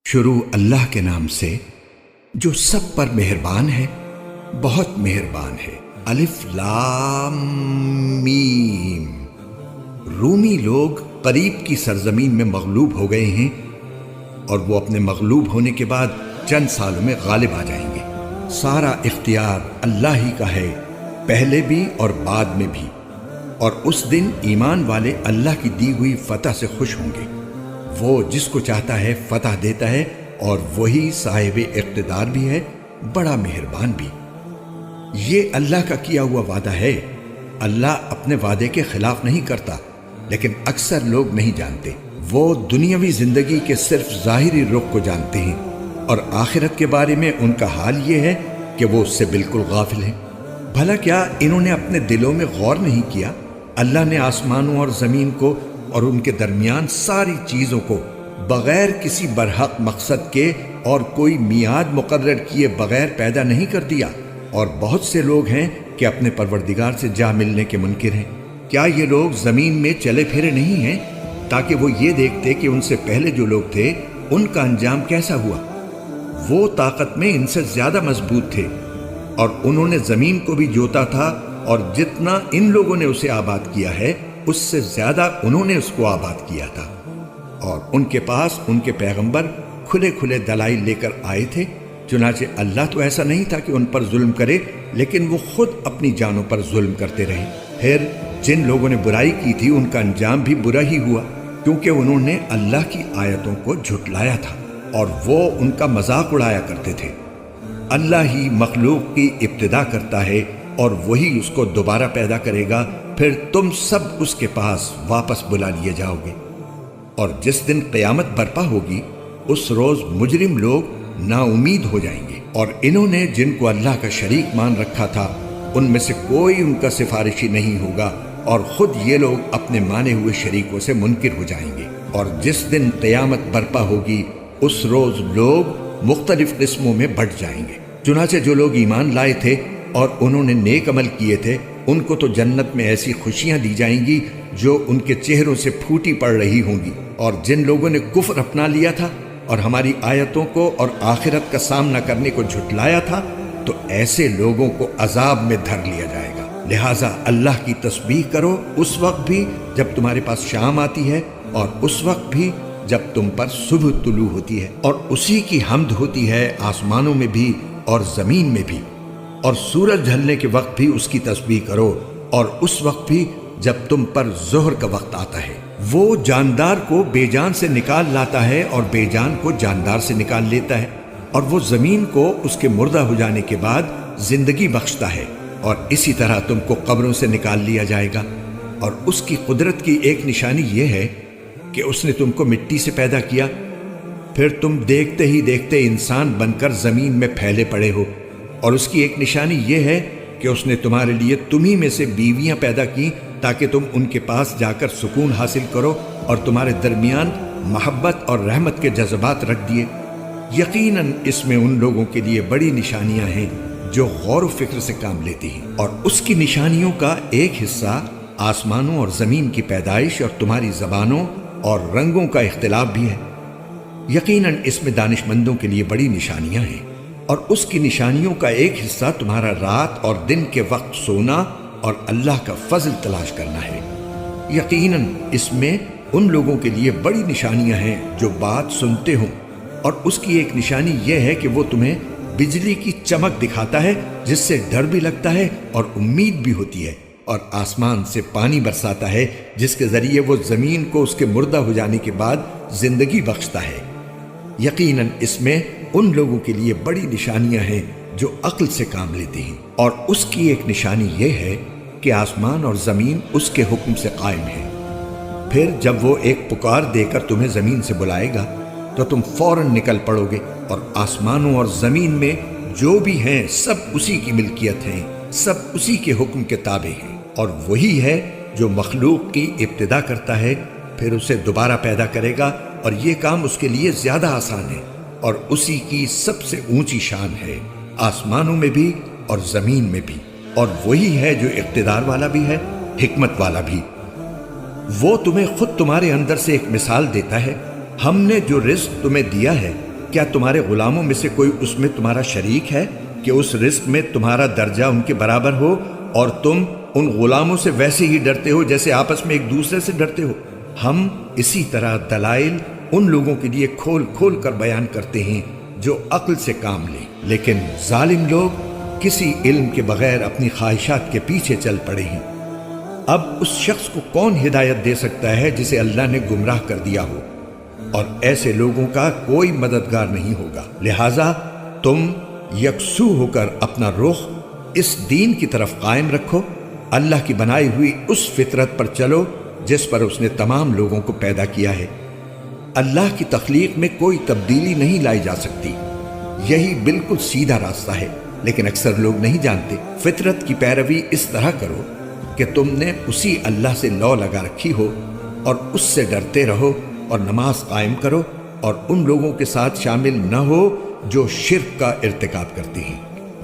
شروع اللہ کے نام سے جو سب پر مہربان ہے، بہت مہربان ہے۔ الف لام میم۔ رومی لوگ قریب کی سرزمین میں مغلوب ہو گئے ہیں اور وہ اپنے مغلوب ہونے کے بعد چند سالوں میں غالب آ جائیں گے۔ سارا اختیار اللہ ہی کا ہے، پہلے بھی اور بعد میں بھی، اور اس دن ایمان والے اللہ کی دی ہوئی فتح سے خوش ہوں گے۔ وہ جس کو چاہتا ہے فتح دیتا ہے اور وہی صاحب اقتدار بھی ہے، بڑا مہربان بھی۔ یہ اللہ کا کیا ہوا وعدہ ہے۔ اللہ اپنے وعدے کے خلاف نہیں کرتا، لیکن اکثر لوگ نہیں جانتے۔ وہ دنیاوی زندگی کے صرف ظاہری رخ کو جانتے ہیں، اور آخرت کے بارے میں ان کا حال یہ ہے کہ وہ اس سے بالکل غافل ہیں۔ بھلا کیا انہوں نے اپنے دلوں میں غور نہیں کیا؟ اللہ نے آسمانوں اور زمین کو اور ان کے درمیان ساری چیزوں کو بغیر کسی برحق مقصد کے اور کوئی میعاد مقرر کیے بغیر پیدا نہیں کر دیا، اور بہت سے لوگ ہیں کہ اپنے پروردگار سے جا ملنے کے منکر ہیں۔ کیا یہ لوگ زمین میں چلے پھرے نہیں ہیں تاکہ وہ یہ دیکھتے کہ ان سے پہلے جو لوگ تھے ان کا انجام کیسا ہوا؟ وہ طاقت میں ان سے زیادہ مضبوط تھے، اور انہوں نے زمین کو بھی جوتا تھا، اور جتنا ان لوگوں نے اسے آباد کیا ہے اس سے زیادہ انہوں نے اس کو آباد کیا تھا۔ اور ان کے پاس ان کے پیغمبر کھلے کھلے دلائل لے کر آئے تھے، چنانچہ اللہ تو ایسا نہیں تھا کہ ان پر ظلم کرے، لیکن وہ خود اپنی جانوں پر ظلم کرتے رہے۔ پھر جن لوگوں نے برائی کی تھی ان کا انجام بھی برا ہی ہوا، کیونکہ انہوں نے اللہ کی آیتوں کو جھٹلایا تھا اور وہ ان کا مذاق اڑایا کرتے تھے۔ اللہ ہی مخلوق کی ابتدا کرتا ہے اور وہی اس کو دوبارہ پیدا کرے گا، پھر تم سب اس کے پاس واپس بلا لیے جاؤ گے۔ اور جس دن قیامت برپا ہوگی اس روز مجرم لوگ نا امید ہو جائیں گے، اور انہوں نے جن کو اللہ کا شریک مان رکھا تھا ان میں سے کوئی ان کا سفارشی نہیں ہوگا، اور خود یہ لوگ اپنے مانے ہوئے شریکوں سے منکر ہو جائیں گے۔ اور جس دن قیامت برپا ہوگی اس روز لوگ مختلف قسموں میں بٹ جائیں گے۔ چنانچہ جو لوگ ایمان لائے تھے اور انہوں نے نیک عمل کیے تھے ان کو تو جنت میں ایسی خوشیاں دی جائیں گی جو ان کے چہروں سے پھوٹی پڑ رہی ہوں گی، اور جن لوگوں نے کفر اپنا لیا تھا اور ہماری آیتوں کو اور آخرت کا سامنا کرنے کو جھٹلایا تھا تو ایسے لوگوں کو عذاب میں دھر لیا جائے گا۔ لہٰذا اللہ کی تسبیح کرو اس وقت بھی جب تمہارے پاس شام آتی ہے، اور اس وقت بھی جب تم پر صبح طلوع ہوتی ہے، اور اسی کی حمد ہوتی ہے آسمانوں میں بھی اور زمین میں بھی۔ اور سورج ڈھلنے کے وقت بھی اس کی تسبیح کرو، اور اس وقت بھی جب تم پر ظہر کا وقت آتا ہے۔ وہ جاندار کو بے جان سے نکال لاتا ہے اور بے جان کو جاندار سے نکال لیتا ہے، اور وہ زمین کو اس کے مردہ ہو جانے کے بعد زندگی بخشتا ہے، اور اسی طرح تم کو قبروں سے نکال لیا جائے گا۔ اور اس کی قدرت کی ایک نشانی یہ ہے کہ اس نے تم کو مٹی سے پیدا کیا، پھر تم دیکھتے ہی دیکھتے انسان بن کر زمین میں پھیلے پڑے ہو۔ اور اس کی ایک نشانی یہ ہے کہ اس نے تمہارے لیے تمہیں میں سے بیویاں پیدا کی تاکہ تم ان کے پاس جا کر سکون حاصل کرو، اور تمہارے درمیان محبت اور رحمت کے جذبات رکھ دیے۔ یقیناً اس میں ان لوگوں کے لیے بڑی نشانیاں ہیں جو غور و فکر سے کام لیتی ہیں۔ اور اس کی نشانیوں کا ایک حصہ آسمانوں اور زمین کی پیدائش اور تمہاری زبانوں اور رنگوں کا اختلاف بھی ہے۔ یقیناً اس میں دانش مندوں کے لیے بڑی نشانیاں ہیں۔ اور اس کی نشانیوں کا ایک حصہ تمہارا رات اور دن کے وقت سونا اور اللہ کا فضل تلاش کرنا ہے۔ یقیناً اس میں ان لوگوں کے لیے بڑی نشانیاں ہیں جو بات سنتے ہوں۔ اور اس کی ایک نشانی یہ ہے کہ وہ تمہیں بجلی کی چمک دکھاتا ہے جس سے ڈر بھی لگتا ہے اور امید بھی ہوتی ہے، اور آسمان سے پانی برساتا ہے جس کے ذریعے وہ زمین کو اس کے مردہ ہو جانے کے بعد زندگی بخشتا ہے۔ یقیناً اس میں ان لوگوں کے لیے بڑی نشانیاں ہیں جو عقل سے کام لیتے ہیں۔ اور اس کی ایک نشانی یہ ہے کہ آسمان اور زمین اس کے حکم سے قائم ہیں۔ پھر جب وہ ایک پکار دے کر تمہیں زمین سے بلائے گا تو تم فوراً نکل پڑو گے، اور آسمانوں اور زمین میں جو بھی ہیں سب اسی کی ملکیت ہیں، سب اسی کے حکم کے تابع ہیں۔ اور وہی ہے جو مخلوق کی ابتدا کرتا ہے، پھر اسے دوبارہ پیدا کرے گا، اور یہ کام اس کے لیے زیادہ آسان ہے، اور اسی کی سب سے اونچی شان ہے آسمانوں میں بھی اور زمین میں بھی۔ اور وہی ہے جو اقتدار والا بھی ہے، حکمت والا بھی۔ وہ تمہیں خود تمہارے اندر سے ایک مثال دیتا ہے ہم نے جو رزق تمہیں دیا ہے کیا تمہارے غلاموں میں سے کوئی اس میں تمہارا شریک ہے کہ اس رزق میں تمہارا درجہ ان کے برابر ہو اور تم ان غلاموں سے ویسے ہی ڈرتے ہو جیسے آپس میں ایک دوسرے سے ڈرتے ہو؟ ہم اسی طرح دلائل ان لوگوں کے لیے کھول کھول کر بیان کرتے ہیں جو عقل سے کام لیں، لیکن ظالم لوگ کسی علم کے بغیر اپنی خواہشات کے پیچھے چل پڑے ہیں۔ اب اس شخص کو کون ہدایت دے سکتا ہے جسے اللہ نے گمراہ کر دیا ہو؟ اور ایسے لوگوں کا کوئی مددگار نہیں ہوگا۔ لہٰذا تم یکسو ہو کر اپنا رخ اس دین کی طرف قائم رکھو، اللہ کی بنائی ہوئی اس فطرت پر چلو جس پر اس نے تمام لوگوں کو پیدا کیا ہے۔ اللہ کی تخلیق میں کوئی تبدیلی نہیں لائی جا سکتی، یہی بالکل سیدھا راستہ ہے، لیکن اکثر لوگ نہیں جانتے۔ فطرت کی پیروی اس طرح کرو کہ تم نے اسی اللہ سے لو لگا رکھی ہو اور اس سے ڈرتے رہو اور نماز قائم کرو اور ان لوگوں کے ساتھ شامل نہ ہو جو شرک کا ارتکاب کرتے ہیں،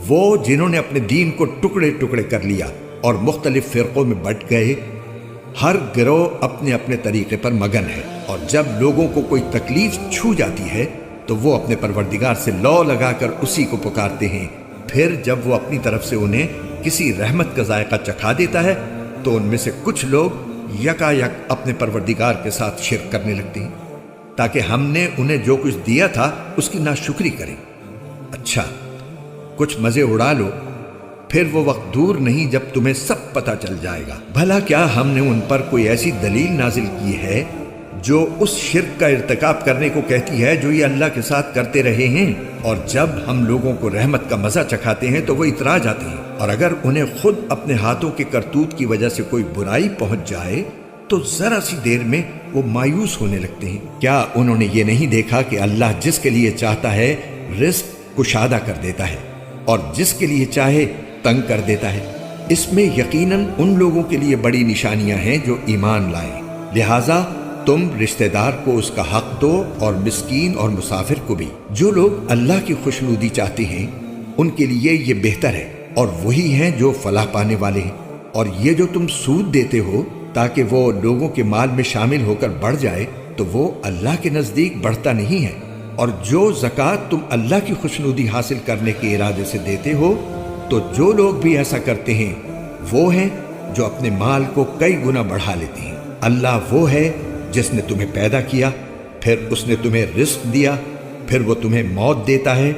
وہ جنہوں نے اپنے دین کو ٹکڑے ٹکڑے کر لیا اور مختلف فرقوں میں بٹ گئے۔ ہر گروہ اپنے اپنے طریقے پر مگن ہے، اور جب لوگوں کو کوئی تکلیف چھو جاتی ہے تو وہ اپنے پروردگار سے لو لگا کر اسی کو پکارتے ہیں۔ پھر جب وہ اپنی طرف سے انہیں کسی رحمت کا ذائقہ چکھا دیتا ہے تو ان میں سے کچھ لوگ یکا یک اپنے پروردگار کے ساتھ شرک کرنے لگتے ہیں تاکہ ہم نے انہیں جو کچھ دیا تھا اس کی ناشکری کریں۔ اچھا، کچھ مزے اڑا لو، پھر وہ وقت دور نہیں جب تمہیں سب پتہ چل جائے گا۔ بھلا کیا ہم نے ان پر کوئی ایسی دلیل نازل کی ہے جو اس شرک کا ارتکاب کرنے کو کہتی ہے جو یہ اللہ کے ساتھ کرتے رہے ہیں؟ اور جب ہم لوگوں کو رحمت کا مزہ چکھاتے ہیں تو وہ اترا جاتے ہیں، اور اگر انہیں خود اپنے ہاتھوں کے کرتوت کی وجہ سے کوئی برائی پہنچ جائے تو ذرا سی دیر میں وہ مایوس ہونے لگتے ہیں۔ کیا انہوں نے یہ نہیں دیکھا کہ اللہ جس کے لیے چاہتا ہے رزق کشادہ کر دیتا ہے اور جس کے لیے چاہے تنگ کر دیتا ہے؟ اس میں یقیناً ان لوگوں کے لیے بڑی نشانیاں ہیں جو ایمان لائیں۔ لہٰذا تم رشتہ دار کو اس کا حق دو اور مسکین اور مسافر کو بھی۔ جو لوگ اللہ کی خوشنودی چاہتے ہیں ان کے لیے یہ بہتر ہے، اور وہی ہیں جو فلاح پانے والے ہیں۔ اور یہ جو تم سود دیتے ہو تاکہ وہ لوگوں کے مال میں شامل ہو کر بڑھ جائے تو وہ اللہ کے نزدیک بڑھتا نہیں ہے۔ اور جو زکوٰۃ تم اللہ کی خوشنودی حاصل کرنے کے ارادے سے دیتے ہو تو جو لوگ بھی ایسا کرتے ہیں وہ ہیں جو اپنے مال کو کئی گنا بڑھا لیتے ہیں۔ اللہ وہ ہے جس نے تمہیں پیدا کیا، پھر اس نے تمہیں رزق دیا، پھر وہ تمہیں موت دیتا ہے،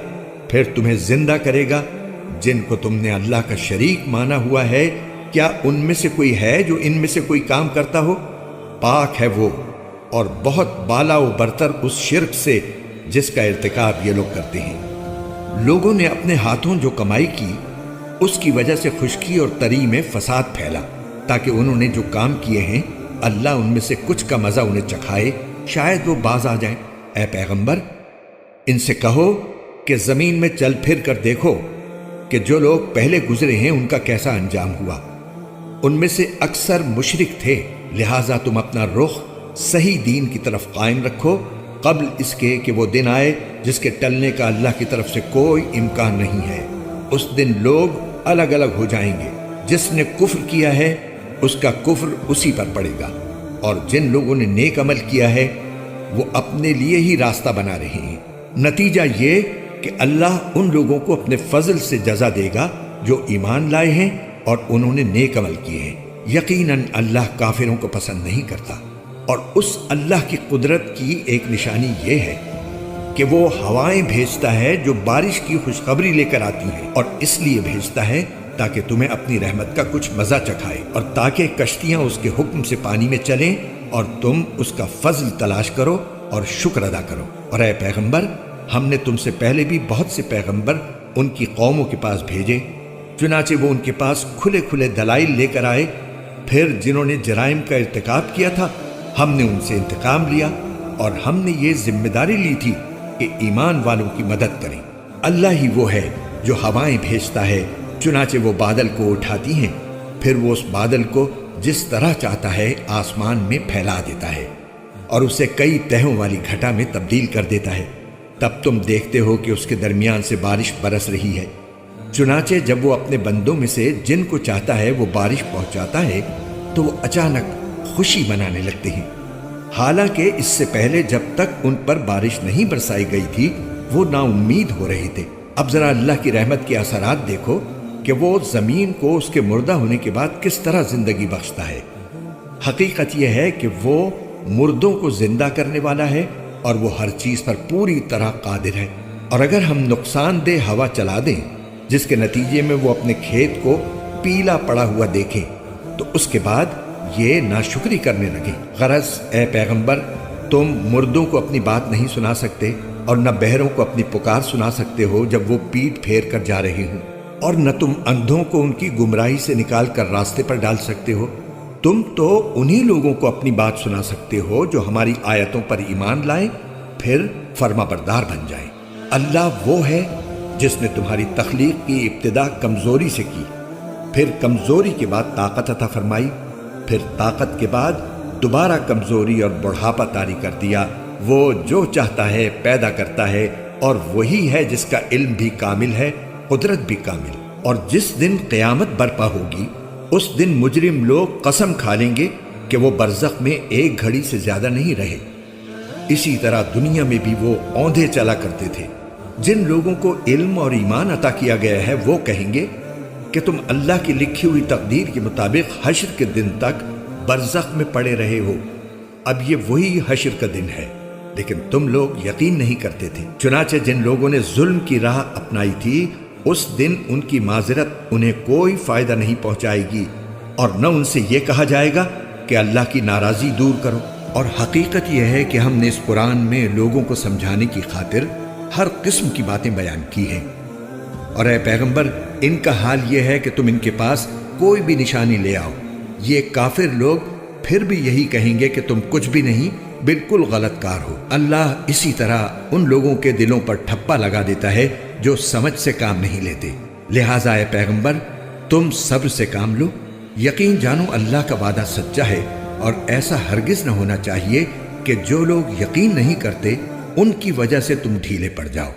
پھر تمہیں زندہ کرے گا۔ جن کو تم نے اللہ کا شریک مانا ہوا ہے، کیا ان میں سے کوئی ہے جو ان میں سے کوئی کام کرتا ہو؟ پاک ہے وہ، اور بہت بالا و برتر اس شرک سے جس کا ارتکاب یہ لوگ کرتے ہیں۔ لوگوں نے اپنے ہاتھوں جو کمائی کی اس کی وجہ سے خشکی اور تری میں فساد پھیلا، تاکہ انہوں نے جو کام کیے ہیں اللہ ان میں سے کچھ کا مزہ انہیں چکھائے، شاید وہ باز آ جائیں۔ اے پیغمبر، ان سے کہو کہ زمین میں چل پھر کر دیکھو کہ جو لوگ پہلے گزرے ہیں ان کا کیسا انجام ہوا۔ ان میں سے اکثر مشرک تھے، لہٰذا تم اپنا رخ صحیح دین کی طرف قائم رکھو قبل اس کے کہ وہ دن آئے جس کے ٹلنے کا اللہ کی طرف سے کوئی امکان نہیں ہے۔ اس دن لوگ الگ الگ ہو جائیں گے، جس نے کفر کیا ہے اس کا کفر اسی پر پڑے گا، اور جن لوگوں نے نیک عمل کیا ہے وہ اپنے لیے ہی راستہ بنا رہے ہیں۔ نتیجہ یہ کہ اللہ ان لوگوں کو اپنے فضل سے جزا دے گا جو ایمان لائے ہیں اور انہوں نے نیک عمل کیے ہیں۔ یقیناً اللہ کافروں کو پسند نہیں کرتا۔ اور اس اللہ کی قدرت کی ایک نشانی یہ ہے کہ وہ ہوائیں بھیجتا ہے جو بارش کی خوشخبری لے کر آتی ہیں، اور اس لیے بھیجتا ہے تاکہ تمہیں اپنی رحمت کا کچھ مزہ چکھائے، اور تاکہ کشتیاں اس کے حکم سے پانی میں چلیں اور تم اس کا فضل تلاش کرو اور شکر ادا کرو۔ اور اے پیغمبر، ہم نے تم سے پہلے بھی بہت سے پیغمبر ان کی قوموں کے پاس بھیجے، چنانچہ وہ ان کے پاس کھلے کھلے دلائل لے کر آئے۔ پھر جنہوں نے جرائم کا ارتکاب کیا تھا ہم نے ان سے انتقام لیا، اور ہم نے یہ ذمہ داری لی تھی کہ ایمان والوں کی مدد کریں۔ اللہ ہی وہ ہے جو ہوائیں بھیجتا ہے، چنانچہ وہ بادل کو اٹھاتی ہیں، پھر وہ اس بادل کو جس طرح چاہتا ہے آسمان میں پھیلا دیتا ہے اور اسے کئی تہوں والی گھٹا میں تبدیل کر دیتا ہے۔ تب تم دیکھتے ہو کہ اس کے درمیان سے بارش برس رہی ہے۔ چنانچہ جب وہ اپنے بندوں میں سے جن کو چاہتا ہے وہ بارش پہنچاتا ہے تو وہ اچانک خوشی منانے لگتے ہیں، حالانکہ اس سے پہلے جب تک ان پر بارش نہیں برسائی گئی تھی وہ نا امید ہو رہے تھے۔ اب ذرا اللہ کی رحمت کے اثرات دیکھو کہ وہ زمین کو اس کے مردہ ہونے کے بعد کس طرح زندگی بخشتا ہے۔ حقیقت یہ ہے کہ وہ مردوں کو زندہ کرنے والا ہے اور وہ ہر چیز پر پوری طرح قادر ہے۔ اور اگر ہم نقصان دہ ہوا چلا دیں جس کے نتیجے میں وہ اپنے کھیت کو پیلا پڑا ہوا دیکھیں تو اس کے بعد یہ ناشکری کرنے لگے۔ غرض اے پیغمبر، تم مردوں کو اپنی بات نہیں سنا سکتے اور نہ بہروں کو اپنی پکار سنا سکتے ہو جب وہ پیٹ پھیر کر جا رہے ہوں، اور نہ تم اندھوں کو ان کی گمراہی سے نکال کر راستے پر ڈال سکتے ہو۔ تم تو انہی لوگوں کو اپنی بات سنا سکتے ہو جو ہماری آیتوں پر ایمان لائیں پھر فرما بردار بن جائیں۔ اللہ وہ ہے جس نے تمہاری تخلیق کی ابتدا کمزوری سے کی، پھر کمزوری کے بعد طاقت عطا فرمائی، پھر طاقت کے بعد دوبارہ کمزوری اور بڑھاپا طاری کر دیا۔ وہ جو چاہتا ہے پیدا کرتا ہے، اور وہی ہے جس کا علم بھی کامل ہے، قدرت بھی کامل۔ اور جس دن قیامت برپا ہوگی اس دن مجرم لوگ قسم کھا لیں گے کہ وہ برزخ میں ایک گھڑی سے زیادہ نہیں رہے۔ اسی طرح دنیا میں بھی وہ اوندھے چلا کرتے تھے۔ جن لوگوں کو علم اور ایمان عطا کیا گیا ہے وہ کہیں گے کہ تم اللہ کی لکھی ہوئی تقدیر کے مطابق حشر کے دن تک برزخ میں پڑے رہے ہو۔ اب یہ وہی حشر کا دن ہے، لیکن تم لوگ یقین نہیں کرتے تھے۔ چنانچہ جن لوگوں نے ظلم کی راہ اپنائی تھی اس دن ان کی معذرت انہیں کوئی فائدہ نہیں پہنچائے گی، اور نہ ان سے یہ کہا جائے گا کہ اللہ کی ناراضی دور کرو۔ اور حقیقت یہ ہے کہ ہم نے اس قرآن میں لوگوں کو سمجھانے کی خاطر ہر قسم کی باتیں بیان کی ہیں۔ اور اے پیغمبر، ان کا حال یہ ہے کہ تم ان کے پاس کوئی بھی نشانی لے آؤ، یہ کافر لوگ پھر بھی یہی کہیں گے کہ تم کچھ بھی نہیں، بالکل غلط کار ہو۔ اللہ اسی طرح ان لوگوں کے دلوں پر ٹھپا لگا دیتا ہے جو سمجھ سے کام نہیں لیتے۔ لہٰذا اے پیغمبر، تم صبر سے کام لو، یقین جانو اللہ کا وعدہ سچا ہے، اور ایسا ہرگز نہ ہونا چاہیے کہ جو لوگ یقین نہیں کرتے ان کی وجہ سے تم ڈھیلے پڑ جاؤ۔